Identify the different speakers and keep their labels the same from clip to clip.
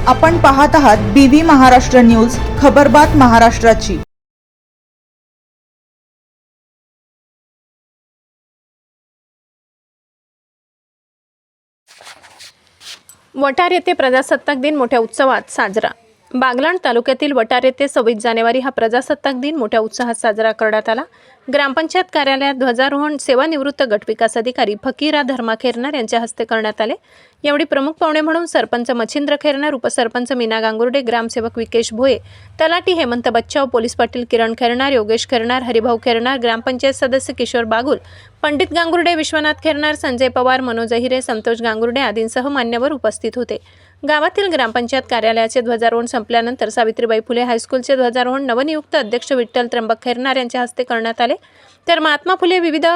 Speaker 1: आपण पाहत आहात BV महाराष्ट्र न्यूज, खबरबात महाराष्ट्राची।
Speaker 2: वटार येथे प्रजासत्ताक दिन मोठ्या उत्सवात साजरा। बागलाण तालुक्यातील वटार येथे 26 जानेवारी हा प्रजासत्ताक दिन मोठ्या उत्साहात साजरा करण्यात आला। ग्रामपंचायत कार्यालयात ध्वजारोहण सेवानिवृत्त गटविकास अधिकारी फकीरा धर्मा खेरनार यांच्या हस्ते करण्यात आले। यावेळी प्रमुख पाहुणे म्हणून सरपंच मच्छिंद्र खेरनार, उपसरपंच मीना गांगुर्डे, ग्रामसेवक विकेश भोये, तलाठी हेमंत बच्चाव, पोलीस पाटील किरण खेरनार, योगेश खेरनार, हरिभाऊ खेरनार, ग्रामपंचायत सदस्य किशोर बागुल, पंडित गांगुर्डे, विश्वनाथ खेरनार, संजय पवार, मनोज अहिरे, संतोष गांगुर्डे आदींसह मान्यवर उपस्थित होते। गावातील ग्रामपंचायत कार्यालयाचे ध्वजारोहण संपल्यानंतर सावित्रीबाई फुले हायस्कूलचे ध्वजारोहण नवनियुक्त अध्यक्ष विठ्ठल त्र्यंबक खेरनार यांच्या हस्ते करण्यात आले, तर महात्मा फुले विविध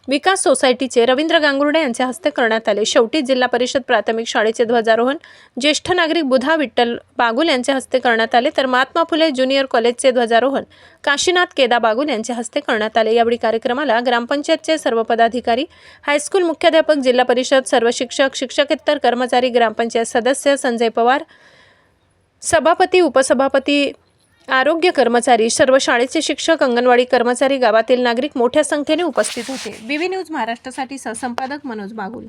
Speaker 2: विकास सोसायटीचे रवींद्र गांगुर्डे यांच्या हस्ते करण्यात आले। शेवटी जिल्हा परिषद प्राथमिक शाळेचे ध्वजारोहण ज्येष्ठ नागरिक बुधा विठ्ठल बागुल यांच्या हस्ते करण्यात आले, तर महात्मा फुले ज्युनियर कॉलेजचे ध्वजारोहण काशीनाथ केदा बागुल यांच्या हस्ते करण्यात आले। यावेळी कार्यक्रमाला ग्रामपंचायतचे सर्व पदाधिकारी, हायस्कूल मुख्याध्यापक, जिल्हा परिषद सर्व शिक्षक, शिक्षकेतर कर्मचारी, ग्रामपंचायत सदस्य संजय पवार, सभापती, उपसभापती, आरोग्य कर्मचारी, सर्व शाळेचे शिक्षक, अंगणवाडी कर्मचारी, गावातील नागरिक मोठ्या संख्येने उपस्थित होते। BV न्यूज महाराष्ट्रासाठी सहसंपादक मनोज बागुल।